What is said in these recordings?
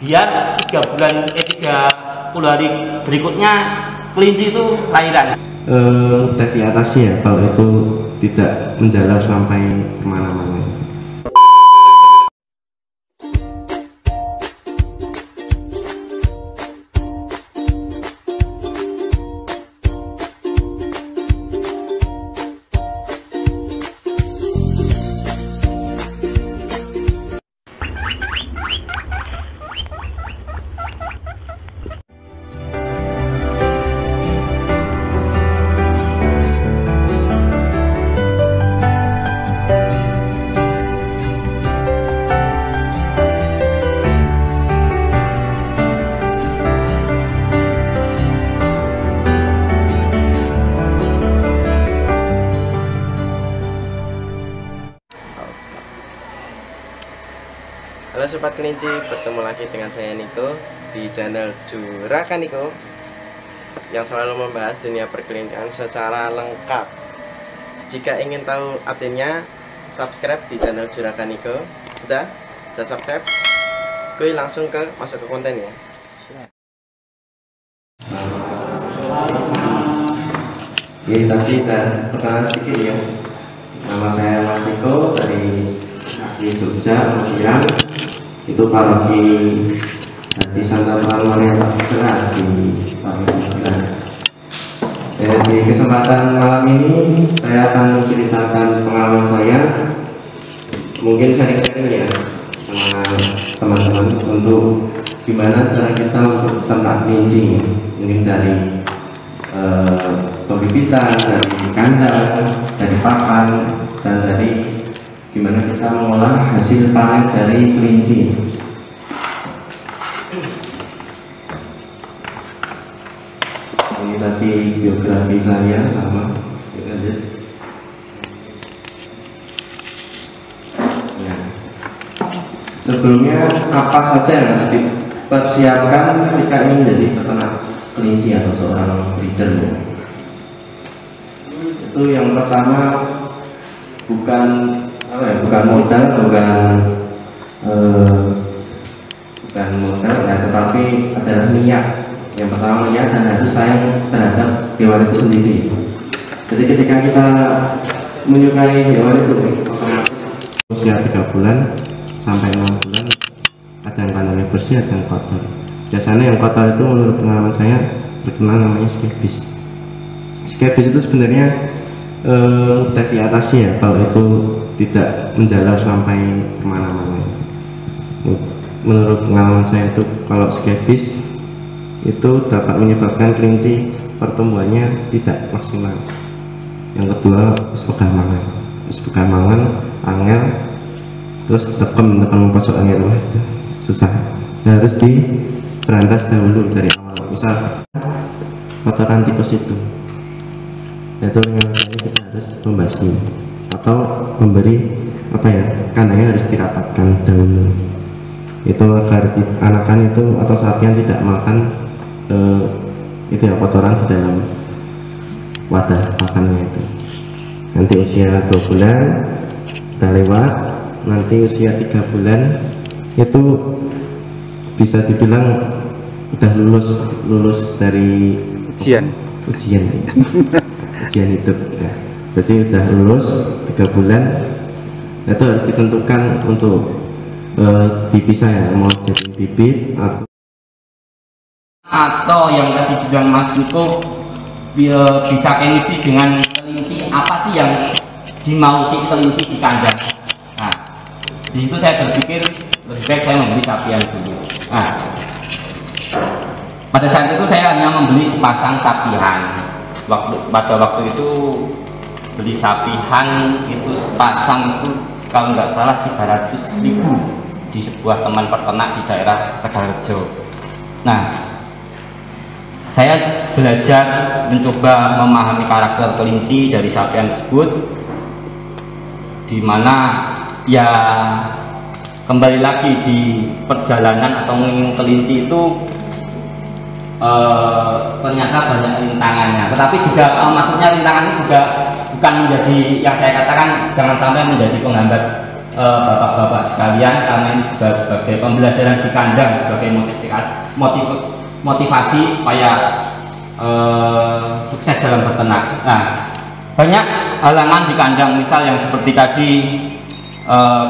biar 30 hari berikutnya kelinci itu lahiran. Udah diatasi ya kalau itu tidak menjalar sampai kemana-mana. Halo Sobat Kelinci, bertemu lagi dengan saya Niko di channel Juragan Niko yang selalu membahas dunia perkelintingan secara lengkap. Jika ingin tahu update-nya, subscribe di channel Juragan Niko. Udah subscribe? Gue langsung masuk ke kontennya. Oke, tadi perkenalan sedikit ya. Nama saya Mas Niko dari asli Jogja, Kemudian itu paroki di Santa Maria Cerah di Panggilan. Di kesempatan malam ini saya akan menceritakan pengalaman saya, mungkin sharing-sharing ya sama teman-teman untuk gimana cara kita untuk ternak kelinci, mungkin dari pembibitan, dari kandang, dari pakan, dan dari gimana kita mengolah hasil panen dari kelinci. Ini tadi biografi saya sama lanjut. Ya. Sebelumnya apa saja yang harus dipersiapkan ketika ingin menjadi peternak kelinci atau seorang breeder? Itu yang pertama bukan modal, bukan modal ya, tetapi adalah niat. Yang pertama niat dan harus sayang terhadap hewan itu sendiri. Jadi ketika kita menyukai hewan itu otomatis usia 3 bulan sampai 6 bulan ada yang kandangnya bersih, ada yang kotor. Biasanya yang kotor itu menurut pengalaman saya terkenal namanya skebis. Skebis itu sebenarnya udah diatasi ya kalau itu tidak menjalar sampai kemana-mana. Menurut pengalaman saya itu kalau skebis itu dapat menyebabkan kelinci pertumbuhannya tidak maksimal. Yang kedua pegah mangan, angel, terus tekem pojok angel itu susah. Harus diberantas dahulu dari awal. Misal kotoran tikus itu dengan kita harus membasmi atau memberi kandangnya harus dirapatkan dahulu, itu agar anakan itu atau sapian tidak makan itu ya kotoran di dalam wadah makannya itu. Nanti usia 2 bulan udah lewat, nanti usia 3 bulan itu bisa dibilang udah lulus dari ujian hidup ya. Berarti udah lulus 3 bulan, itu harus ditentukan untuk dipisah ya, mau jadi bibit Atau yang tadi bilang Mas Niko, bisa kemisi dengan kelinci, apa sih yang dimau si kelinci di kandang. Nah, di situ saya berpikir lebih baik saya membeli sapian dulu. Nah, pada saat itu saya hanya membeli sepasang sapian. Pada waktu itu beli sapian itu sepasang itu kalau nggak salah 300.000 di sebuah teman peternak di daerah Tegalrejo. Nah, saya belajar mencoba memahami karakter kelinci dari sapian tersebut, dimana ya kembali lagi di perjalanan atau menginginkan kelinci itu ternyata banyak rintangannya, tetapi juga maksudnya rintangan ini juga bukan menjadi, yang saya katakan jangan sampai menjadi penghambat bapak-bapak sekalian, karena ini juga sebagai pembelajaran di kandang, sebagai motivasi supaya sukses dalam berternak. Nah, banyak halangan di kandang, misal yang seperti tadi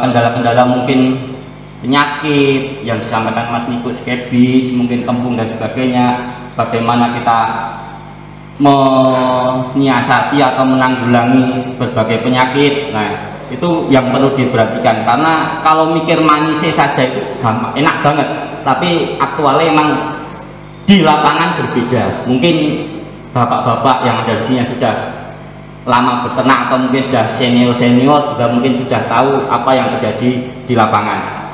kendala-kendala mungkin penyakit yang disampaikan Mas Niko, skebis, mungkin kembung dan sebagainya. Bagaimana kita menyiasati atau menanggulangi berbagai penyakit. Nah, itu yang perlu diperhatikan, karena kalau mikir manisnya saja itu gampang, enak banget, tapi aktualnya emang di lapangan berbeda. Mungkin bapak-bapak yang ada di sini sudah lama berternak atau mungkin sudah senior juga mungkin sudah tahu apa yang terjadi di lapangan.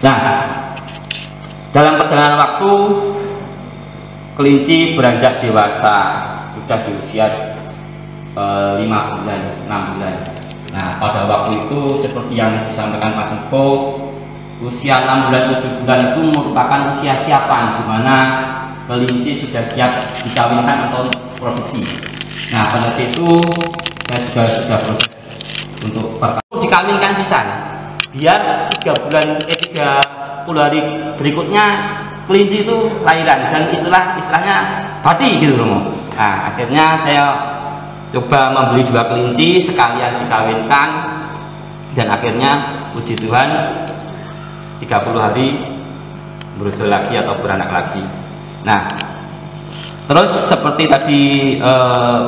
Nah, dalam perjalanan waktu kelinci beranjak dewasa, sudah di usia 5 bulan, 6 bulan. Nah, pada waktu itu seperti yang disampaikan Mas Niko, usia 6 bulan 7 bulan itu merupakan usia siapan, di mana kelinci sudah siap dikawinkan atau produksi. Nah, pada situ saya juga sudah proses untuk dikawinkan sisan, biar 30 hari berikutnya kelinci itu lahiran dan istilahnya badi gitu loh. Nah, akhirnya saya coba membeli 2 kelinci sekalian dikawinkan, dan akhirnya puji Tuhan 30 hari berusul lagi atau beranak lagi. Nah, terus seperti tadi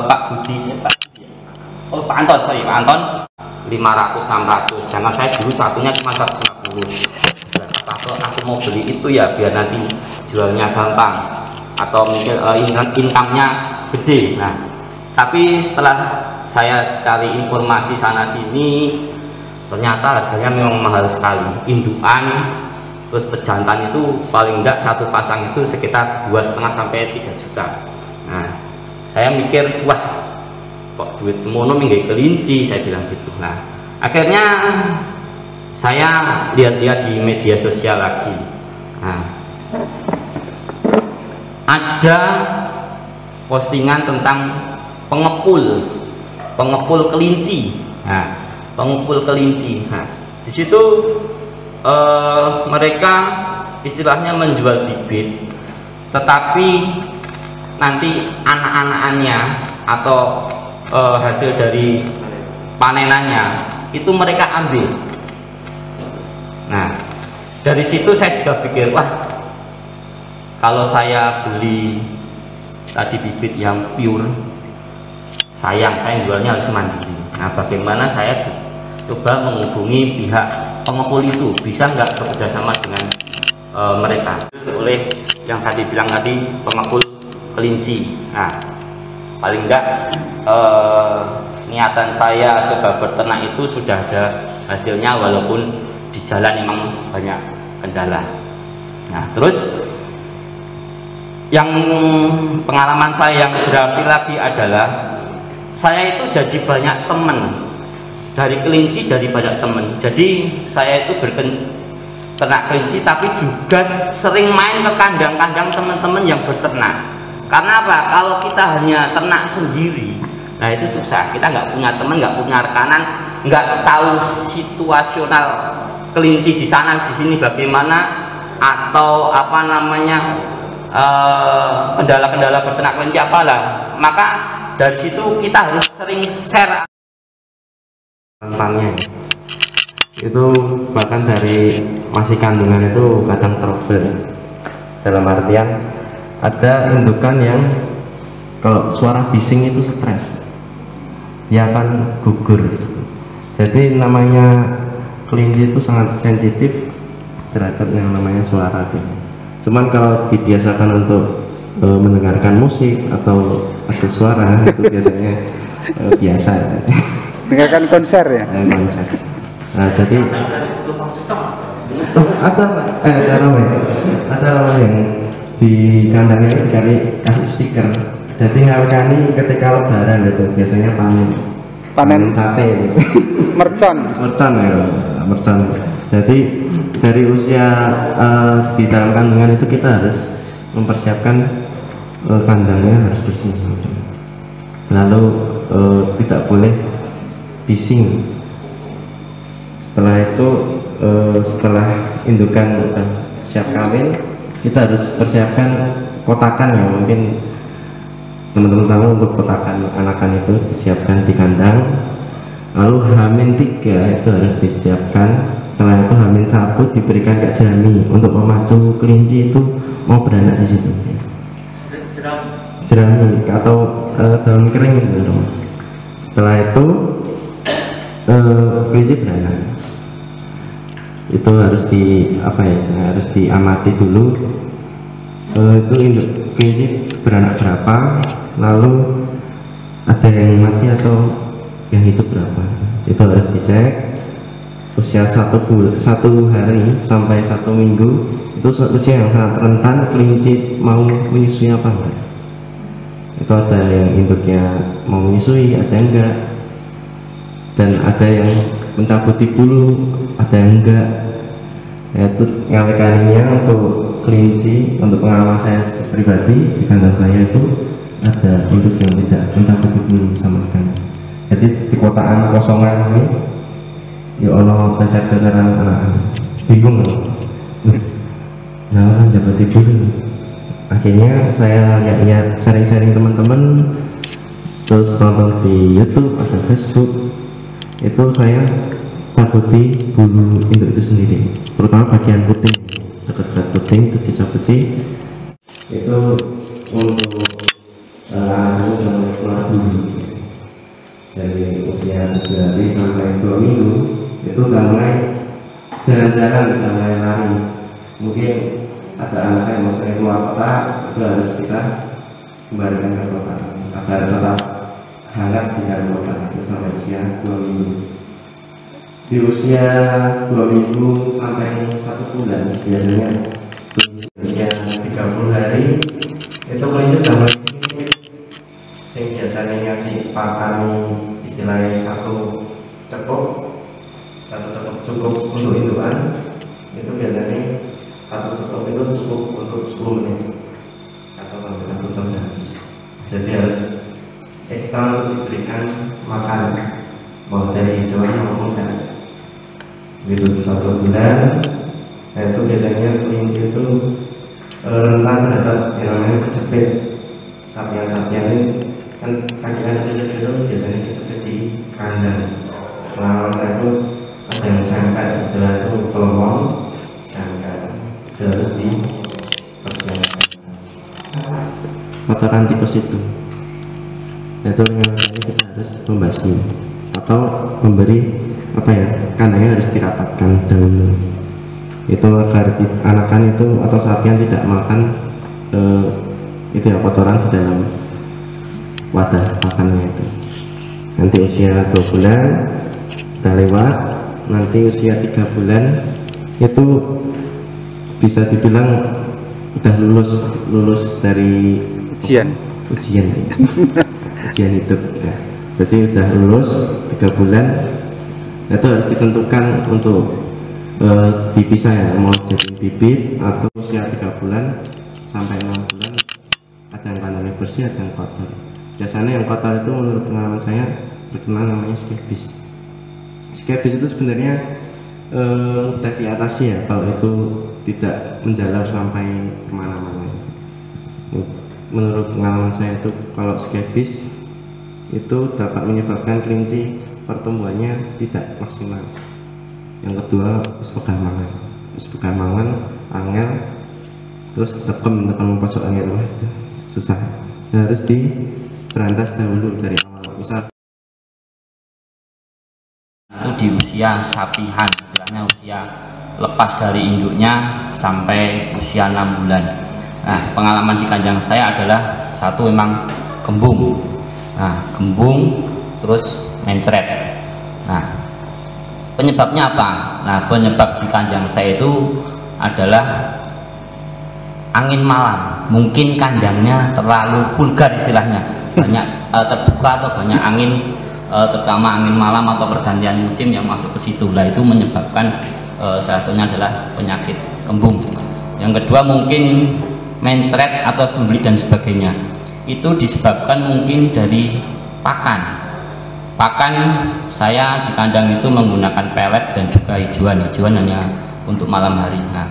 Pak Anton 500-600, karena saya dulu satunya cuma 150. Kalau aku mau beli itu ya biar nanti jualnya gampang atau mungkin income-nya gede. Nah, tapi setelah saya cari informasi sana sini, ternyata harganya memang mahal sekali. Indukan terus pejantan itu paling enggak satu pasang itu sekitar 2,5 sampai 3 juta. Nah, saya mikir, wah kok duit semono minggu kelinci, saya bilang gitu. Nah, akhirnya saya lihat-lihat di media sosial lagi. Nah, ada postingan tentang pengepul kelinci. Nah, pengepul kelinci. Nah, di situ mereka istilahnya menjual bibit, tetapi nanti anak-anakannya atau hasil dari panenannya itu mereka ambil. Nah, dari situ saya juga pikir, wah kalau saya beli tadi bibit yang pure, sayang saya jualnya harus mandiri. Nah, bagaimana saya coba menghubungi pihak pengepul itu, bisa nggak bekerjasama dengan mereka oleh yang saya bilang tadi, pengepul kelinci. Nah, paling enggak niatan saya coba berternak itu sudah ada hasilnya, walaupun di jalan memang banyak kendala. Nah, terus yang pengalaman saya yang berarti lagi adalah saya itu jadi banyak teman dari kelinci, dari banyak teman. Jadi saya itu berternak kelinci, tapi juga sering main ke kandang-kandang teman-teman yang berternak. Karena apa? Kalau kita hanya ternak sendiri, nah itu susah. Kita nggak punya teman, nggak punya rekanan, nggak tahu situasional kelinci di sana di sini bagaimana, atau apa namanya kendala-kendala berternak kelinci apalah. Maka dari situ kita harus sering share. Tentangnya itu bahkan dari masih kandungan itu kadang trouble, dalam artian ada indukan yang kalau suara bising itu stres, dia akan gugur. Jadi namanya kelinci itu sangat sensitif terhadap yang namanya suara bising. Cuman kalau dibiasakan untuk mendengarkan musik atau ada suara itu biasanya biasa. Dengarkan konser ya? Konser. Nah, jadi ada yang di kandangnya itu dikasih speaker. Jadi ngawani ketika lebaran itu biasanya panen sate gitu. mercon ya, mercon. Jadi dari usia di dalam kandungan itu kita harus mempersiapkan kandangnya harus bersih, lalu tidak boleh bising. Setelah itu setelah indukan siap kawin, kita harus persiapkan kotakan ya, mungkin teman-teman tahu untuk kotakan anakan itu disiapkan di kandang. Lalu H-3 itu harus disiapkan. Setelah itu H-1 diberikan Kak jerami untuk memacu kelinci itu mau beranak di situ. Jerami atau daun kering gitu. Setelah itu kelinci beranak. Itu harus harus diamati dulu. Itu induk kelinci beranak berapa, lalu ada yang mati atau yang hidup berapa, itu harus dicek. Usia 1 hari sampai 1 minggu itu usia yang sangat rentan kelinci mau menyusui apa enggak. Itu ada yang induknya mau menyusui, ada yang enggak, dan ada yang mencabuti bulu, ada yang enggak. Itu ngawekaninya untuk kelinci, untuk pengalaman saya pribadi di kandang saya itu ada induk yang tidak mencabuti bulu sama sekali. Jadi di kotaan kosongan ini ya Allah cacar-cacaran anak bingung nah jabat bulu. Akhirnya saya lihat sharing-sharing teman-teman, terus nonton di YouTube atau Facebook, itu saya cabuti bulu induk itu sendiri, terutama bagian puting, dekat-dekat puting itu dicabuti. Itu untuk keluar bulu dari usia 7 hari sampai 2 minggu itu udah mulai jalan-jalan, udah mulai lari. Mungkin ada anak yang mau sering keluar kota, itu harus kita kembalikan ke kota agar tetap hangat di dalam kota itu sampai usia 2 minggu. Di usia 2 minggu sampai 1 bulan biasanya usia 30 hari itu kelinci udah mulai cicit, sing biasanya ngasih pakan istilahnya satu cekuk cukup untuk indukan. Itu biasanya satu cekuk itu cukup untuk 10 menit atau sampai 1 jam habis. Jadi harus ekstra diberikan makan mau dari hijauan maupun kan. Begitu 1 bulan, nah itu biasanya kelinci itu rentan terhadap yang namanya kejepit. Sapian-sapian ini kan kaki-kaki kecil itu biasanya kejepit di kandang. Pengalaman saya itu ada yang sangkat, setelah itu kelomong sangkat, itu harus dipersiapkan. Kotoran tikus itu dengan ini kita harus membasmi atau memberi kandangnya harus dirapatkan dahulu. Itu agar anakan itu atau sapian tidak makan kotoran di dalam wadah pakannya itu. Nanti usia 2 bulan udah lewat, nanti usia 3 bulan itu bisa dibilang udah lulus dari ujian hidup ya. Jadi udah lulus 3 bulan, itu harus ditentukan untuk dipisah ya, mau jadi bibit atau usia 3 bulan sampai 6 bulan. Ada yang kandangnya bersih, ada yang kotor. Biasanya yang kotor itu menurut pengalaman saya terkenal namanya skebis. Skebis itu sebenarnya udah diatasi ya kalau itu tidak menjalar sampai kemana-mana. Menurut pengalaman saya itu kalau skebis itu dapat menyebabkan kelinci pertumbuhannya tidak maksimal. Yang kedua pegan mangan angel, terus tekem pojok angel itu susah. Harus diberantas dahulu dari awal. Misal itu di usia sapihan, istilahnya usia lepas dari induknya sampai usia 6 bulan. Nah, pengalaman di kandang saya adalah satu memang gembung. Nah, gembung terus mencret. Nah, penyebabnya apa? Nah, penyebab di kandang saya itu adalah angin malam. Mungkin kandangnya terlalu vulgar istilahnya, banyak terbuka atau banyak angin, terutama angin malam atau pergantian musim yang masuk ke situ. Lah itu menyebabkan salah satunya adalah penyakit kembung. Yang kedua mungkin mencret atau sembelit dan sebagainya. Itu disebabkan mungkin dari pakan. pakan saya di kandang itu menggunakan pelet dan juga hijauan hanya untuk malam hari. Nah,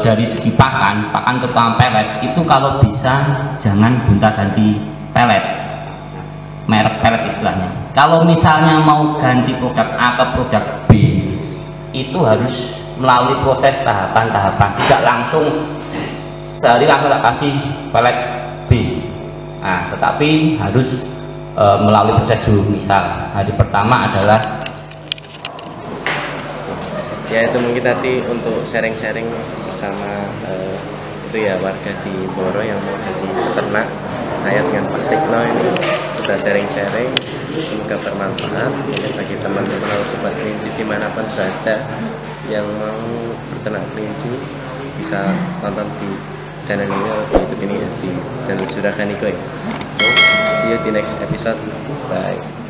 dari segi pakan terutama pelet itu kalau bisa jangan gonta-ganti pelet, merek pelet istilahnya. Kalau misalnya mau ganti produk A ke produk B itu harus melalui proses tahapan-tahapan, tidak langsung sehari langsung tak kasih pelet B. Nah, tetapi harus melalui proses dulu. Misal hari pertama adalah ya itu mungkin tadi untuk sharing-sharing bersama itu ya warga di Boro yang mau jadi peternak. Saya dengan Pak Tekno ini sudah sharing-sharing, semoga bermanfaat mungkin bagi teman-teman atau sobat kelinci dimanapun berada yang mau berternak kelinci bisa nonton di channel ini atau di YouTube ini ya, di channel Juragan Niko ya. See you di next episode. Bye.